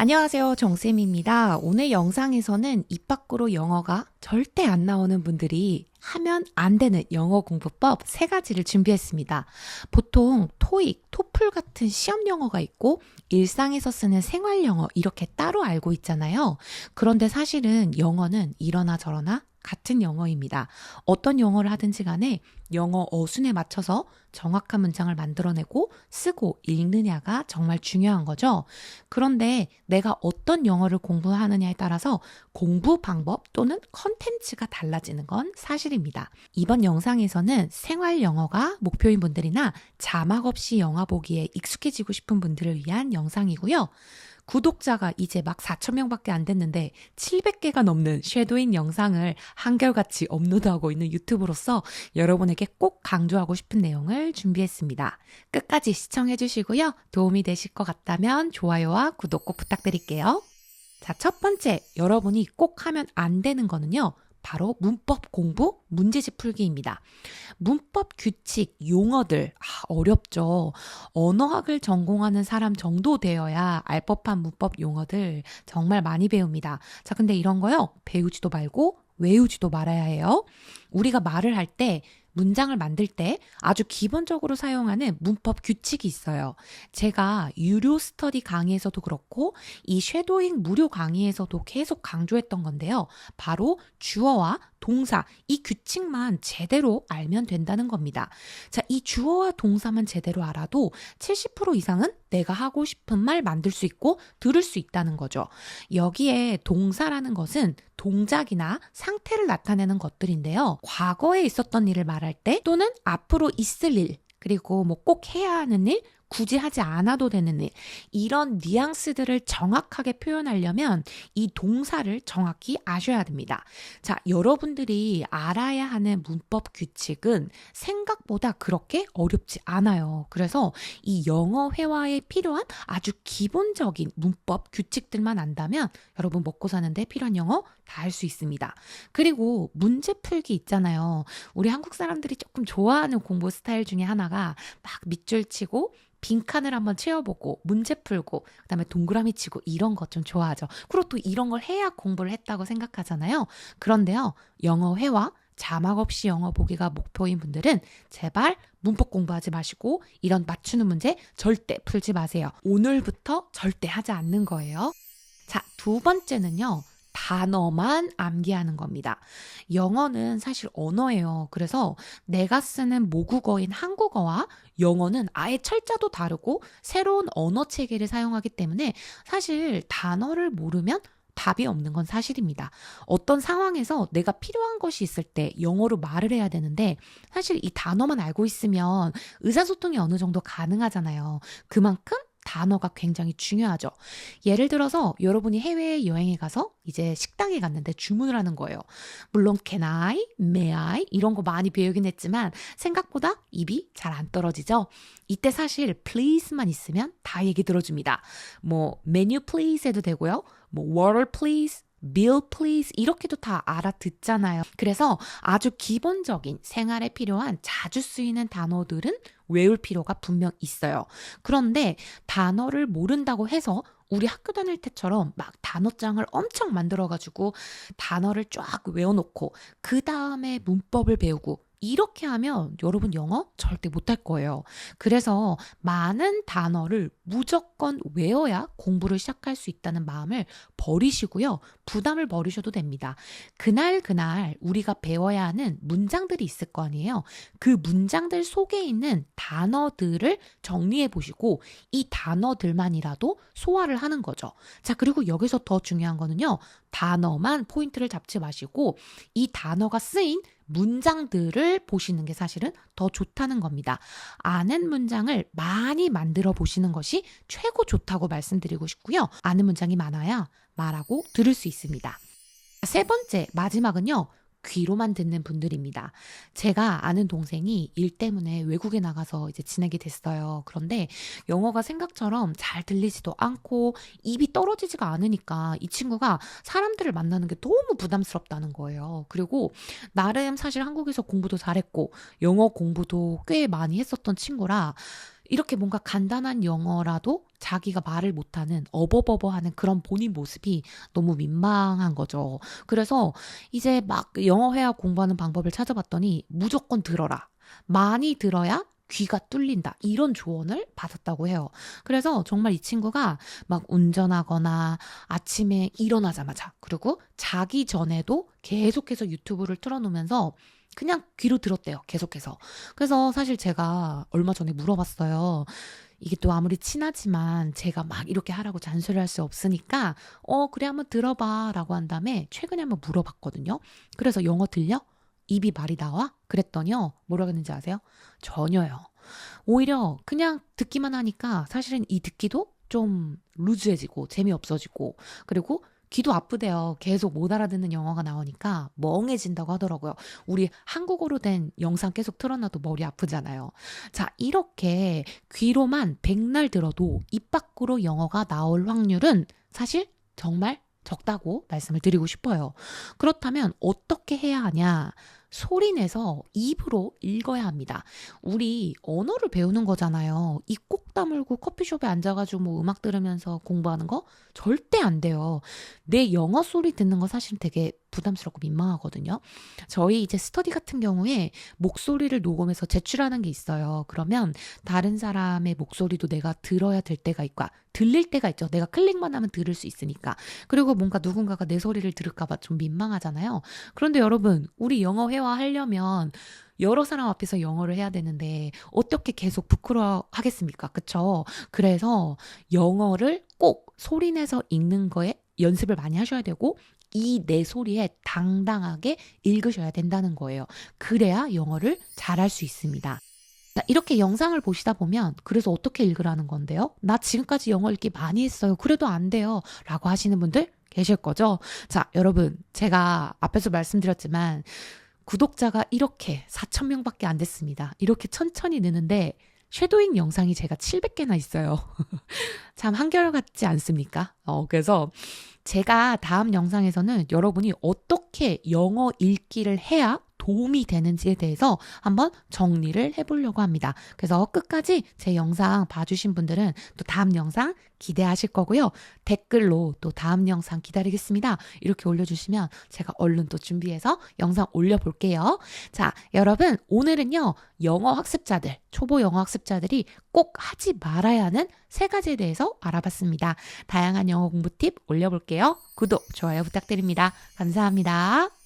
안녕하세요. 정쌤입니다. 오늘 영상에서는 입 밖으로 영어가 절대 안 나오는 분들이 하면 안 되는 영어 공부법 3가지를 준비했습니다. 보통 토익, 토플 같은 시험 영어가 있고 일상에서 쓰는 생활 영어 이렇게 따로 알고 있잖아요. 그런데 사실은 영어는 이러나 저러나 같은 영어입니다. 어떤 영어를 하든지 간에 영어 어순에 맞춰서 정확한 문장을 만들어내고 쓰고 읽느냐가 정말 중요한 거죠. 그런데 내가 어떤 영어를 공부하느냐에 따라서 공부 방법 또는 컨텐츠가 달라지는 건 사실입니다. 이번 영상에서는 생활 영어가 목표인 분들이나 자막 없이 영화 보기에 익숙해지고 싶은 분들을 위한 영상이고요. 구독자가 이제 막 4,000명밖에 안 됐는데 700개가 넘는 쉐도잉 영상을 한결같이 업로드하고 있는 유튜브로서 여러분에게 꼭 강조하고 싶은 내용을 준비했습니다. 끝까지 시청해 주시고요. 도움이 되실 것 같다면 좋아요와 구독 꼭 부탁드릴게요. 자, 첫 번째 여러분이 꼭 하면 안 되는 거는요. 바로 문법 공부, 문제집 풀기입니다. 문법 규칙, 용어들, 어렵죠. 언어학을 전공하는 사람 정도 되어야 알 법한 문법 용어들 정말 많이 배웁니다. 자, 근데 이런 거요. 배우지도 말고 외우지도 말아야 해요. 우리가 말을 할 때 문장을 만들 때 아주 기본적으로 사용하는 문법 규칙이 있어요. 제가 유료 스터디 강의에서도 그렇고 이 쉐도잉 무료 강의에서도 계속 강조했던 건데요. 바로 주어와 동사, 이 규칙만 제대로 알면 된다는 겁니다. 자, 이 주어와 동사만 제대로 알아도 70% 이상은 내가 하고 싶은 말 만들 수 있고 들을 수 있다는 거죠. 여기에 동사라는 것은 동작이나 상태를 나타내는 것들인데요. 과거에 있었던 일을 말할 때 또는 앞으로 있을 일, 그리고 뭐 꼭 해야 하는 일, 굳이 하지 않아도 되는 일, 이런 뉘앙스들을 정확하게 표현하려면 이 동사를 정확히 아셔야 됩니다. 자, 여러분들이 알아야 하는 문법 규칙은 생각보다 그렇게 어렵지 않아요. 그래서 이 영어 회화에 필요한 아주 기본적인 문법 규칙들만 안다면 여러분 먹고 사는데 필요한 영어 다 할 수 있습니다. 그리고 문제 풀기 있잖아요. 우리 한국 사람들이 조금 좋아하는 공부 스타일 중에 하나가 막 밑줄 치고 빈칸을 한번 채워보고 문제 풀고 그다음에 동그라미 치고 이런 것 좀 좋아하죠. 그리고 또 이런 걸 해야 공부를 했다고 생각하잖아요. 그런데요. 영어 회화, 자막 없이 영어 보기가 목표인 분들은 제발 문법 공부하지 마시고 이런 맞추는 문제 절대 풀지 마세요. 오늘부터 절대 하지 않는 거예요. 자, 두 번째는요. 단어만 암기하는 겁니다. 영어는 사실 언어예요. 그래서 내가 쓰는 모국어인 한국어와 영어는 아예 철자도 다르고 새로운 언어 체계를 사용하기 때문에 사실 단어를 모르면 답이 없는 건 사실입니다. 어떤 상황에서 내가 필요한 것이 있을 때 영어로 말을 해야 되는데 사실 이 단어만 알고 있으면 의사소통이 어느 정도 가능하잖아요. 그만큼 단어가 굉장히 중요하죠. 예를 들어서 여러분이 해외 여행에 가서 이제 식당에 갔는데 주문을 하는 거예요. 물론 can I, may I 이런 거 많이 배우긴 했지만 생각보다 입이 잘 안 떨어지죠. 이때 사실 please만 있으면 다 얘기 들어줍니다. 뭐 menu please 해도 되고요. 뭐 water please, bill please 이렇게도 다 알아듣잖아요. 그래서 아주 기본적인 생활에 필요한 자주 쓰이는 단어들은 외울 필요가 분명 있어요. 그런데 단어를 모른다고 해서 우리 학교 다닐 때처럼 막 단어장을 엄청 만들어가지고 단어를 쫙 외워놓고 그 다음에 문법을 배우고 이렇게 하면 여러분 영어 절대 못할 거예요. 그래서 많은 단어를 무조건 외워야 공부를 시작할 수 있다는 마음을 버리시고요. 부담을 버리셔도 됩니다. 그날 우리가 배워야 하는 문장들이 있을 거 아니에요. 그 문장들 속에 있는 단어들을 정리해 보시고 이 단어들만이라도 소화를 하는 거죠. 자, 그리고 여기서 더 중요한 거는요. 단어만 포인트를 잡지 마시고 이 단어가 쓰인 문장들을 보시는 게 사실은 더 좋다는 겁니다. 아는 문장을 많이 만들어 보시는 것이 최고 좋다고 말씀드리고 싶고요. 아는 문장이 많아야 말하고 들을 수 있습니다. 세 번째, 마지막은요. 귀로만 듣는 분들입니다. 제가 아는 동생이 일 때문에 외국에 나가서 이제 지내게 됐어요. 그런데 영어가 생각처럼 잘 들리지도 않고 입이 떨어지지가 않으니까 이 친구가 사람들을 만나는 게 너무 부담스럽다는 거예요. 그리고 나름 사실 한국에서 공부도 잘했고 영어 공부도 꽤 많이 했었던 친구라 이렇게 뭔가 간단한 영어라도 자기가 말을 못하는 어버버버하는 그런 본인 모습이 너무 민망한 거죠. 그래서 이제 막 영어 회화 공부하는 방법을 찾아봤더니 무조건 들어라. 많이 들어야 귀가 뚫린다. 이런 조언을 받았다고 해요. 그래서 정말 이 친구가 막 운전하거나 아침에 일어나자마자 그리고 자기 전에도 계속해서 유튜브를 틀어놓으면서 그냥 귀로 들었대요. 계속해서. 그래서 사실 제가 얼마 전에 물어봤어요. 이게 또 아무리 친하지만 제가 막 이렇게 하라고 잔소리할 수 없으니까 그래 한번 들어봐 라고 한 다음에 최근에 한번 물어봤거든요. 그래서 영어 들려? 입이 말이 나와? 그랬더니요. 뭐라고 했는지 아세요? 전혀요. 오히려 그냥 듣기만 하니까 사실은 이 듣기도 좀 루즈해지고 재미없어지고 그리고 귀도 아프대요. 계속 못 알아듣는 영어가 나오니까 멍해진다고 하더라고요. 우리 한국어로 된 영상 계속 틀어놔도 머리 아프잖아요. 자, 이렇게 귀로만 백날 들어도 입 밖으로 영어가 나올 확률은 사실 정말 적다고 말씀을 드리고 싶어요. 그렇다면 어떻게 해야 하냐? 소리 내서 입으로 읽어야 합니다. 우리 언어를 배우는 거잖아요. 입 꼭 다물고 커피숍에 앉아가지고 뭐 음악 들으면서 공부하는 거 절대 안 돼요. 내 영어 소리 듣는 거 사실 되게 부담스럽고 민망하거든요. 저희 이제 스터디 같은 경우에 목소리를 녹음해서 제출하는 게 있어요. 그러면 다른 사람의 목소리도 내가 들어야 될 때가 있고, 들릴 때가 있죠. 내가 클릭만 하면 들을 수 있으니까. 그리고 뭔가 누군가가 내 소리를 들을까 봐 좀 민망하잖아요. 그런데 여러분, 우리 영어 회화하려면 여러 사람 앞에서 영어를 해야 되는데 어떻게 계속 부끄러워 하겠습니까? 그쵸? 그래서 영어를 꼭 소리내서 읽는 거에 연습을 많이 하셔야 되고 이 내 소리에 당당하게 읽으셔야 된다는 거예요. 그래야 영어를 잘할 수 있습니다. 자, 이렇게 영상을 보시다 보면 그래서 어떻게 읽으라는 건데요? 나 지금까지 영어 읽기 많이 했어요. 그래도 안 돼요. 라고 하시는 분들 계실 거죠? 자, 여러분 제가 앞에서 말씀드렸지만 구독자가 이렇게 4,000명밖에 안 됐습니다. 이렇게 천천히 느는데 쉐도잉 영상이 제가 700개나 있어요. 참 한결같지 않습니까? 그래서 제가 다음 영상에서는 여러분이 어떻게 영어 읽기를 해야 도움이 되는지에 대해서 한번 정리를 해보려고 합니다. 그래서 끝까지 제 영상 봐주신 분들은 또 다음 영상 기대하실 거고요. 댓글로 또 다음 영상 기다리겠습니다. 이렇게 올려주시면 제가 얼른 또 준비해서 영상 올려볼게요. 자, 여러분 오늘은요. 영어 학습자들, 초보 영어 학습자들이 꼭 하지 말아야 하는 3가지에 대해서 알아봤습니다. 다양한 영어 공부 팁 올려볼게요. 구독, 좋아요 부탁드립니다. 감사합니다.